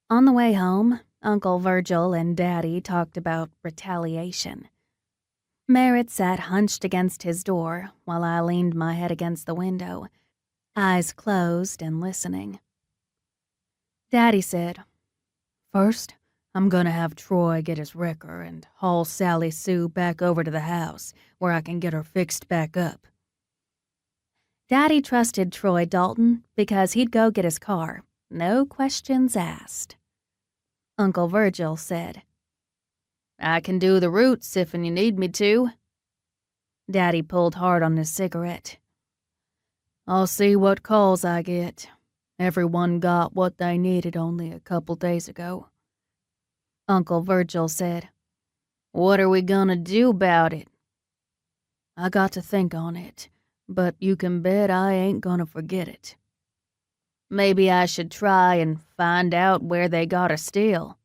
On the way home, Uncle Virgil and Daddy talked about retaliation. Merritt sat hunched against his door while I leaned my head against the window, eyes closed and listening. Daddy said, "First, I'm gonna have Troy get his wrecker and haul Sally Sue back over to the house where I can get her fixed back up." Daddy trusted Troy Dalton because he'd go get his car, no questions asked. Uncle Virgil said, "I can do the roots if you need me to." Daddy pulled hard on his cigarette. "I'll see what calls I get. Everyone got what they needed only a couple days ago." Uncle Virgil said, "What are we gonna do about it?" "I got to think on it, but you can bet I ain't gonna forget it." "Maybe I should try and find out where they got her steal."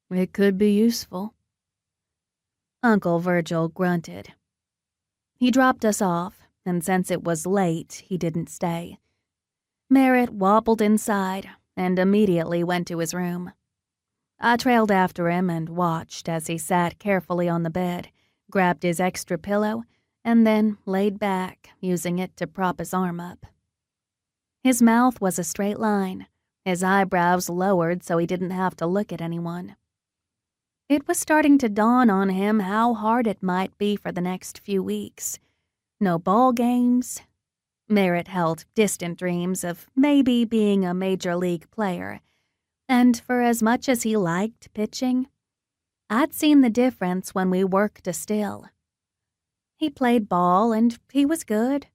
"It could be useful." Uncle Virgil grunted. He dropped us off, and since it was late, he didn't stay. Merritt wobbled inside and immediately went to his room. I trailed after him and watched as he sat carefully on the bed, grabbed his extra pillow, and then laid back, using it to prop his arm up. His mouth was a straight line, his eyebrows lowered so he didn't have to look at anyone. It was starting to dawn on him how hard it might be for the next few weeks. No ball games. Merritt held distant dreams of maybe being a major league player, and for as much as he liked pitching, I'd seen the difference when we worked a still. He played ball and he was good,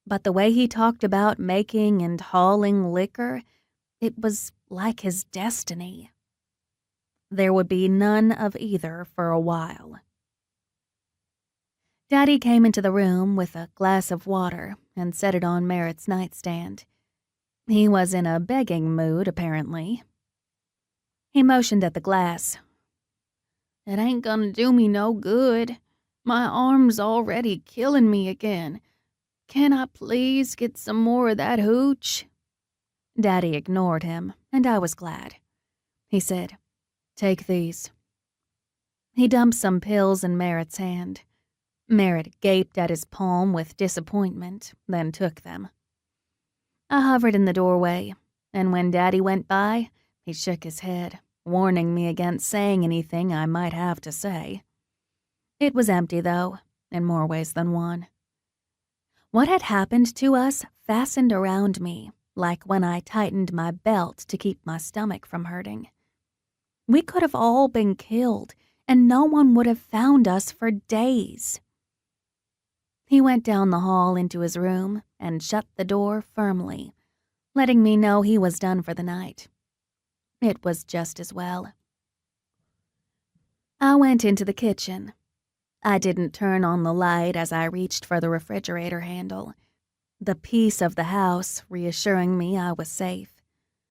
but the way he talked about making and hauling liquor, it was like his destiny. There would be none of either for a while. Daddy came into the room with a glass of water and set it on Merritt's nightstand. He was in a begging mood, apparently. He motioned at the glass. "It ain't gonna do me no good. My arm's already killing me again. Can I please get some more of that hooch?" Daddy ignored him, and I was glad. He said, "Take these." He dumped some pills in Merritt's hand. Merritt gaped at his palm with disappointment, then took them. I hovered in the doorway, and when Daddy went by, he shook his head, warning me against saying anything I might have to say. It was empty, though, in more ways than one. What had happened to us fastened around me, like when I tightened my belt to keep my stomach from hurting. We could have all been killed, and no one would have found us for days. He went down the hall into his room and shut the door firmly, letting me know he was done for the night. It was just as well. I went into the kitchen. I didn't turn on the light as I reached for the refrigerator handle, the peace of the house reassuring me I was safe.